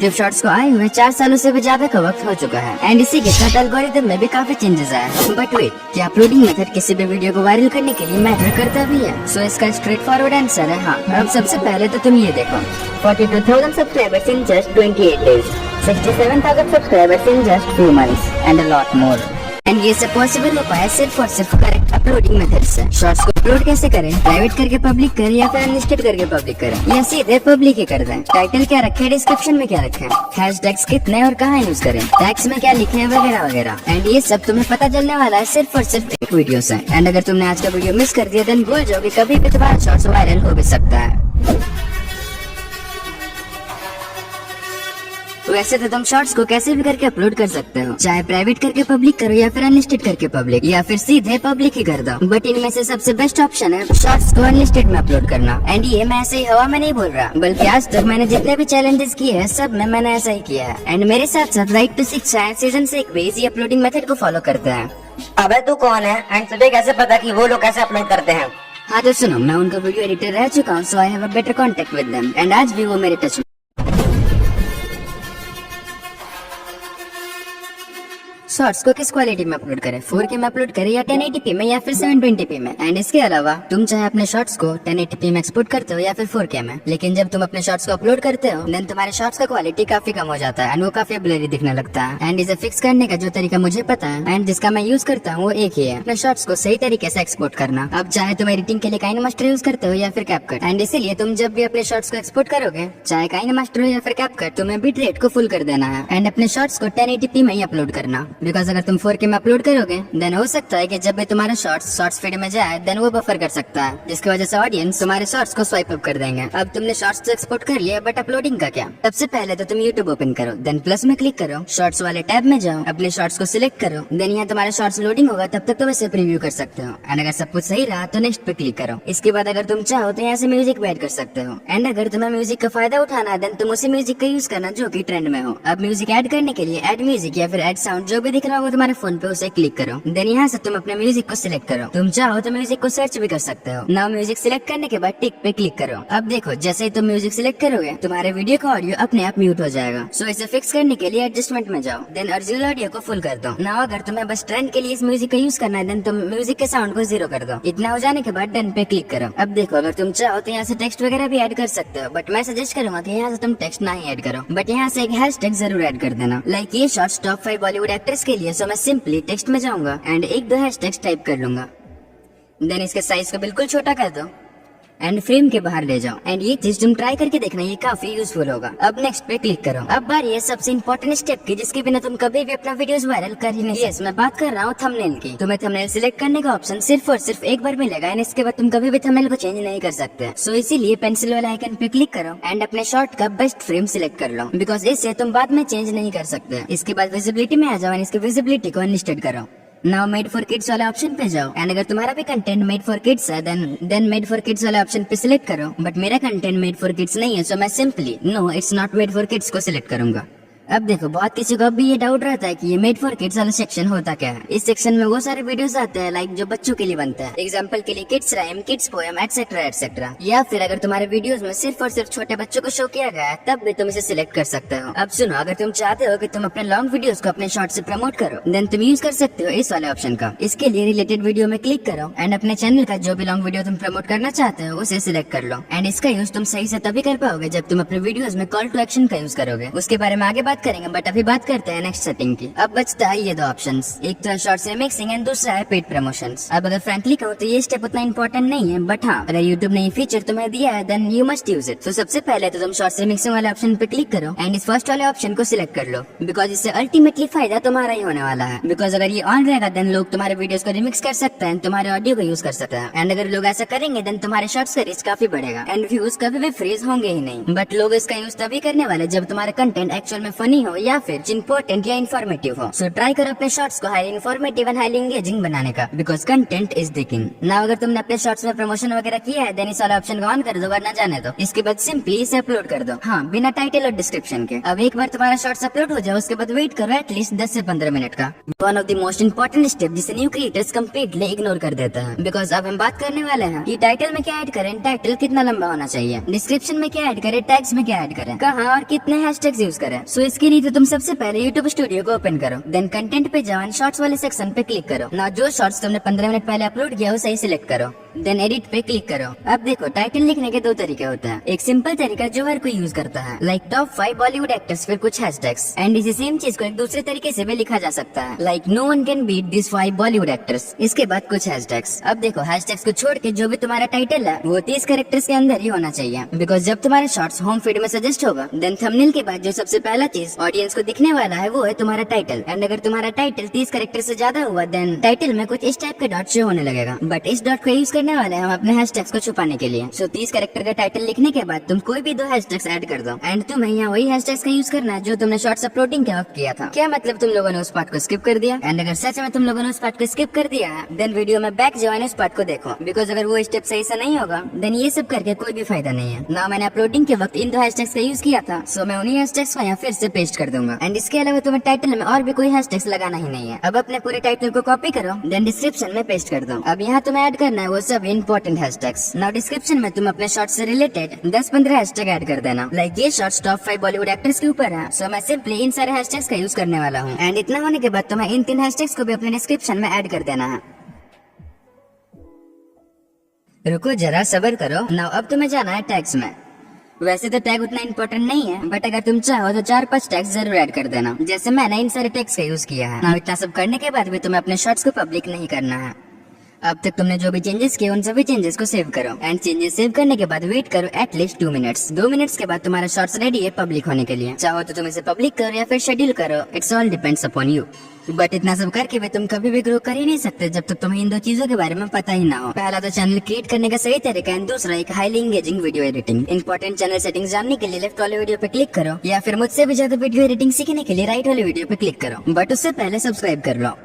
YouTube shorts को आए हुए 4 सालों से भी ज्यादा का वक्त हो चुका है एंड इसी के साथ एल्गोरिथम में भी काफी चेंजेस आए हैं। बट वेट, क्या अपलोडिंग मेथड किसी भी वीडियो को वायरल करने के लिए मैटर करता भी है? सो इसका स्ट्रेट फॉरवर्ड आंसर है हाँ। अब सबसे पहले तो तुम ये देखो, 42,000 subscribers in just 28 days, 67,000 subscribers in just 2 months and a lot more. And ये सब पॉसिबल हो पाया सिर्फ और सिर्फ करेक्ट अपलोडिंग मेथड से। शॉर्ट्स को अपलोड कैसे करें? प्राइवेट करके पब्लिक करें या फिर अनलिस्टेड करके पब्लिक करें या सीधे पब्लिक ही कर दें? टाइटल क्या रखे, डिस्क्रिप्शन में क्या रखें, हैशटैग्स कितने और कहाँ यूज करें, टैग्स में क्या लिखे वगैरह वगैरह। एंड ये सब तुम्हें पता चलने वाला है सिर्फ और सिर्फ एक वीडियो से। एंड अगर तुमने आज का वीडियो मिस कर दिया देन भूल जाओ कि कभी भी तुम्हारा शॉर्ट्स वायरल हो भी सकता है। वैसे तो तुम शॉर्ट्स को कैसे भी करके अपलोड कर सकते हो, चाहे प्राइवेट करके पब्लिक करो या फिर अनलिस्टेड करके पब्लिक या फिर सीधे पब्लिक ही कर दो। बट इनमें से सबसे बेस्ट ऑप्शन है शॉर्ट्स को अनलिस्टेड में अपलोड करना। एंड ये मैं ऐसे ही हवा में नहीं बोल रहा, बल्कि आज तक मैंने जितने भी चैलेंजेस किए हैं सब में मैंने ऐसा ही किया है। एंड मेरे साथ साथ राइट टू शिक्षा सीजन से एक इजी अपलोडिंग मेथड को फॉलो करते हैं। अबे तू कौन है एंड तुझे कैसे पता कि वो लोग कैसे अपलोड करते हैं? हाँ तो सुनो, मैं उनका वीडियो एडिटर रह चुका हूँ, so I have a better contact with them and आज भी वो मेरे टच में। शॉर्ट्स को किस क्वालिटी में अपलोड करें, 4K में अपलोड करें या 1080p में या फिर 720p में? एंड इसके अलावा तुम चाहे अपने शॉर्ट्स को 1080p में एक्सपोर्ट करते हो या फिर 4K में, लेकिन जब तुम अपने शॉर्ट्स को अपलोड करते हो देन तुम्हारे शॉर्ट्स का क्वालिटी काफी कम हो जाता है एंड वो काफी ब्लरी दिखने लगता है। एंड इसे फिक्स करने का जो तरीका मुझे पता है एंड जिसका मैं यूज करता हूँ वो एक ही है, अपने शॉर्ट्स को सही तरीके से एक्सपोर्ट करना। अब चाहे तुम एडिटिंग के लिए काइनमास्टर यूज करते हो या फिर कैपकट, एंड इसीलिए तुम जब भी अपने शॉर्ट्स को एक्सपोर्ट करोगे चाहे काइनमास्टर हो या फिर कैपकट, तुम्हें बिट रेट को फुल कर देना है एंड अपने शॉर्ट्स को 1080p में ही अपलोड करना। बिकॉज अगर तुम 4K में अपलोड करोगे देन हो सकता है कि जब भी तुम्हारा शॉर्ट्स फीड में जाए देन वो बफर कर सकता है, जिसकी वजह से ऑडियंस तुम्हारे शॉर्ट्स को स्वाइप अप कर देंगे। अब तुमने शॉर्ट्स तो एक्सपोर्ट कर लिया बट अपलोडिंग का क्या? सबसे पहले तो तुम यूट्यूब ओपन करो, देन प्लस में क्लिक करो, शॉर्ट्स वाले टैब में जाओ, अपने शॉर्ट्स को सिलेक्ट करो, देन यहाँ तुम्हारा शॉर्ट्स लोडिंग होगा, तब तक तुम इसे प्रीव्यू कर सकते हो। एंड अगर सब कुछ सही रहा तो नेक्स्ट पे क्लिक करो। इसके बाद अगर तुम चाहो तो यहाँ से म्यूजिक भी ऐड कर सकते हो। एंड अगर तुम्हें म्यूजिक का फायदा उठाना है देन तुम उसी म्यूजिक का यूज करना जो की ट्रेंड में हो। अब म्यूजिक ऐड करने के लिए ऐड म्यूजिक या फिर ऐड साउंड जो भी दिख रहा होगा तुम्हारे फोन पे उसे क्लिक करो, देन यहाँ से तुम अपने म्यूजिक को सिलेक्ट करो। तुम चाहो तो म्यूजिक को सर्च भी कर सकते हो। नाउ म्यूजिक सिलेक्ट करने के बाद टिक पे क्लिक करो। अब देखो जैसे ही तुम म्यूजिक सिलेक्ट करोगे तुम्हारे वीडियो का ऑडियो अपने आप म्यूट हो जाएगा। सो इसे फिक्स करने के लिए एडजस्टमेंट में जाओ, देन ओरिजिनल ऑडियो को फुल कर दो। नाउ अगर तुम्हें बस ट्रेंड के लिए इस म्यूजिक का यूज करना है देन तुम म्यूजिक के साउंड को 0 कर दो। इतना हो जाने के बाद डन पे क्लिक करो। अब देखो अगर तुम चाहो तो यहाँ से टेक्स्ट वगैरह भी ऐड कर सकते हो, बट मैं सजेस्ट करूंगा कि यहाँ से तुम टेक्स्ट ना ही ऐड करो, बट यहाँ से एक हैशटैग जरूर ऐड कर देना। लाइक ये शॉर्ट्स टॉप 5 बॉलीवुड एक्ट्रेस के लिए, सो मैं सिंपली टेक्स्ट में जाऊंगा एंड 1-2 हैशटैग्स टाइप कर लूंगा, देन इसके साइज को बिल्कुल छोटा कर दो एंड फ्रेम के बाहर ले जाओ। एंड ये चीज तुम ट्राई करके देखना, ये काफी यूजफुल होगा। अब नेक्स्ट पे क्लिक करो। अब बारी है सबसे इम्पोर्टेंट स्टेप की, जिसके बिना तुम कभी भी अपना वीडियोस वायरल कर ही नहीं। यस, मैं बात कर रहा हूँ थंबनेल की। तुम्हें थंबनेल सिलेक्ट करने का ऑप्शन सिर्फ और सिर्फ एक बार मिलेगा एंड इसके बाद तुम कभी भी थंबनेल को चेंज नहीं कर सकते। सो इसीलिए पेंसिल वाले आइकन पे क्लिक करो एंड अपने शॉर्ट का बेस्ट फ्रेम सिलेक्ट कर लो, बिकॉज इससे तुम बाद में चेंज नहीं कर सकते। इसके बाद विजिबिलिटी में आ जाओ एंड इसकी विजिबिलिटी को अनलिस्टेड करो। नाउ मेड फॉर किड्स वाले ऑप्शन पे जाओ एंड अगर तुम्हारा भी कंटेंट मेड फॉर किड्स है देन मेड फॉर किड्स वाले ऑप्शन पे सिलेक्ट करो, बट मेरा कंटेंट मेड फॉर किड्स नहीं है, सो मैं simply no it's not made for kids को सिलेक्ट करूंगा। अब देखो बहुत किसी को अब भी ये डाउट रहता है कि ये मेड फॉर किड्स वाला सेक्शन होता क्या है। इस सेक्शन में वो सारे वीडियोस आते हैं लाइक जो बच्चों के लिए बनते हैं, एग्जांपल के लिए kids rhyme, kids poem etcetera etcetera. या फिर अगर तुम्हारे वीडियोस में सिर्फ और सिर्फ छोटे बच्चों को शो किया गया है तब भी तुम इसे सिलेक्ट कर सकते हो। अब सुनो, अगर तुम चाहते हो कि तुम अपने लॉन्ग वीडियोस को अपने शॉर्ट से प्रमोट करो देन तुम यूज कर सकते हो इस वाले ऑप्शन का। इसके लिए रिलेटेड वीडियो में क्लिक करो एंड अपने चैनल का जो भी लॉन्ग वीडियो तुम प्रमोट करना चाहते हो उसे सिलेक्ट कर लो। एंड इसका यूज तुम सही से तभी कर पाओगे जब तुम अपने वीडियोस में कॉल टू एक्शन का यूज करोगे। उसके बारे में आगे बात करेंगे, बट अभी बात करते हैं नेक्स्ट सेटिंग की। अब बचता है ये 2 ऑप्शंस, एक तो है शॉर्ट्स रिमिक्सिंग एंड दूसरा है पेड प्रमोशंस। अब अगर फ्रैंकली कहूँ तो ये स्टेप उतना इंपॉर्टेंट नहीं है, बट हाँ अगर यूट्यूब ने ये फीचर तुम्हें दिया है then you must use it. तो सबसे पहले तो तुम शॉर्ट्स रिमिक्सिंग वाले ऑप्शन पे क्लिक करो एंड इस फर्स्ट वाले ऑप्शन को सिलेक्ट कर लो, बिकॉज इससे अल्टीमेटली फायदा तुम्हारा ही होने वाला है। बिकॉज अगर ये ऑन रहेगा देन लोग तुम्हारे वीडियोस को रिमिक्स कर सकते हैं, तुम्हारे ऑडियो को यूज कर सकते हैं। एंड अगर लोग ऐसा करेंगे देन तुम्हारे शॉर्ट्स का रीच काफी बढ़ेगा एंड व्यूज कभी भी फ्रीज होंगे ही नहीं। बट लोग इसका यूज तभी करने वाले जब तुम्हारा कंटेंट एक्चुअल में फनी हो या फिर इंपॉर्टेंट या इन्फॉर्मेटिव हो। सो ट्राई करो अपने शॉर्ट्स को highly informative and highly engaging बनाने का, because content is the king. Now अगर तुमने अपने शॉर्ट्स में प्रमोशन वगैरह किया है देन इस वाला ऑप्शन को ऑन कर दो, वरना जाने दो। इसके बाद सिंपली इसे अपलोड कर दो, हाँ, बिना टाइटल और डिस्क्रिप्शन के। अब एक बार तुम्हारा शॉर्ट्स अपलोड हो जाए उसके बाद वेट करो एटलीस्ट 10 से 15 मिनट का। One of the most important step जिसे न्यू क्रिएटर्स कंप्लीटली इग्नोर कर देता है, बिकॉज अब हम बात करने वाले हैं कि टाइटल में क्या ऐड करें, टाइटल कितना लंबा होना चाहिए, डिस्क्रिप्शन में क्या ऐड करें, टैग्स में क्या ऐड करें, कहाँ और कितने हैशटैग्स यूज करें। सो इसके लिए तो तुम सबसे पहले यूट्यूब स्टूडियो को ओपन करो, देन कंटेंट पे जाओ एंड शॉर्ट्स वाले सेक्शन पे क्लिक करो। ना जो शॉर्ट्स तुमने 15 मिनट पहले अपलोड किया उसे सिलेक्ट करो, देन एडिट पे क्लिक करो। अब देखो टाइटल लिखने के दो तरीके होते हैं, एक सिंपल तरीका जो हर कोई यूज करता है लाइक टॉप 5 बॉलीवुड एक्टर्स फिर कुछ हैशटैग्स, एंड इसी सेम चीज को एक दूसरे तरीके से भी लिखा जा सकता है like no one can beat this 5 Bollywood actors, इसके बाद कुछ हैशटैग्स। अब देखो हैशटैग्स को छोड़ के जो भी तुम्हारा टाइटल है वो 30 कैरेक्टर्स के अंदर ही होना चाहिए, बिकॉज जब तुम्हारे शॉर्ट्स होम फीड में सजेस्ट होगा देन थंबनेल के बाद जो सबसे पहला चीज ऑडियंस को दिखने वाला है वो है तुम्हारा टाइटल। एंड अगर तुम्हारा टाइटल 30 कैरेक्टर से ज्यादा हुआ देन टाइटल में कुछ इस टाइप के डॉट शो होने लगेगा, बट इस डॉट को यूज करने वाले हैं हम अपने हैशटैग्स को छुपाने के लिए। सो 30 कैरेक्टर का टाइटल लिखने के बाद तुम कोई भी 2 हैशटैग्स ऐड कर दो, एंड तुम्हें यहाँ वही हैशटैग्स का यूज करना है जो तुमने शॉर्ट्स अपलोडिंग के वक्त किया था। क्या मतलब तुम लोगों ने उस पार्ट को स्किप कर दिया? एंड अगर सच में तुम लोगों ने उस पार्ट को स्किप कर दिया है देन वीडियो में बैक जाओ एंड उस पार्ट को देखो, बिकॉज अगर वो स्टेप सही से नहीं होगा देन ये सब करके कोई भी फायदा नहीं है ना। मैंने अपलोडिंग के वक्त इन 2 हैशटैग्स का यूज किया था, सो मैं उन्हीं हैशटैग्स को यहाँ फिर से पेस्ट कर दूंगा। एंड इसके अलावा तुम्हें टाइटल में और भी कोई हैशटैग्स लगाना ही नहीं है। अब अपने पूरे टाइटल को कॉपी करो देन डिस्क्रिप्शन में पेस्ट कर दो। अब यहाँ तुम्हें ऐड करना है वो सब इंपॉर्टेंट हैशटैग्स। नाउ डिस्क्रिप्शन में तुम अपने शॉर्ट से रिलेटेड 10-15 हैशटैग ऐड कर देना, लाइक ये शॉर्ट्स टॉप 5 बॉलीवुड एक्टर्स के ऊपर है, सो मैं सिंपली इन सारे हैशटैग्स का यूज करने वाला हूँ। एंड इतना होने के बाद तुम्हें इन 3 हैशटैग्स को भी अपने डिस्क्रिप्शन में ऐड कर देना है। रुको जरा सब्र करो। नाउ अब तुम्हें जाना है टैग्स में। वैसे तो टैग उतना इम्पोर्टेंट नहीं है, बट अगर तुम चाहो तो 4-5 टैग्स जरूर ऐड कर देना, जैसे मैंने इन सारे टैग्स का यूज किया है। नाउ इतना सब करने के बाद भी तुम्हें अपने शॉर्ट्स को पब्लिक नहीं करना है। अब तक तुमने जो भी चेंजेस किए उन सभी चेंजेस को सेव करो, एंड चेंजेस सेव करने के बाद वेट करो एटलीस्ट 2 मिनट्स। 2 मिनट्स के बाद तुम्हारा शॉर्ट्स रेडी है पब्लिक होने के लिए। चाहो तो तुम इसे पब्लिक करो या फिर शेड्यूल करो, it's all depends upon you. But इतना सब करके भी तुम कभी भी ग्रो कर ही नहीं सकते जब तक तुम्हें इन 2 चीजों के बारे में पता ही ना हो। पहला तो चैनल क्रिएट करने का सही तरीका, एंड दूसरा एक highly engaging video editing. Important channel settings जानने के लिए लेफ्ट वाले वीडियो पे क्लिक करो, या फिर मुझसे भी ज्यादा वीडियो एडिटिंग सीखने के लिए राइट वाले वीडियो पे क्लिक करो, बट उससे पहले सब्सक्राइब कर लो।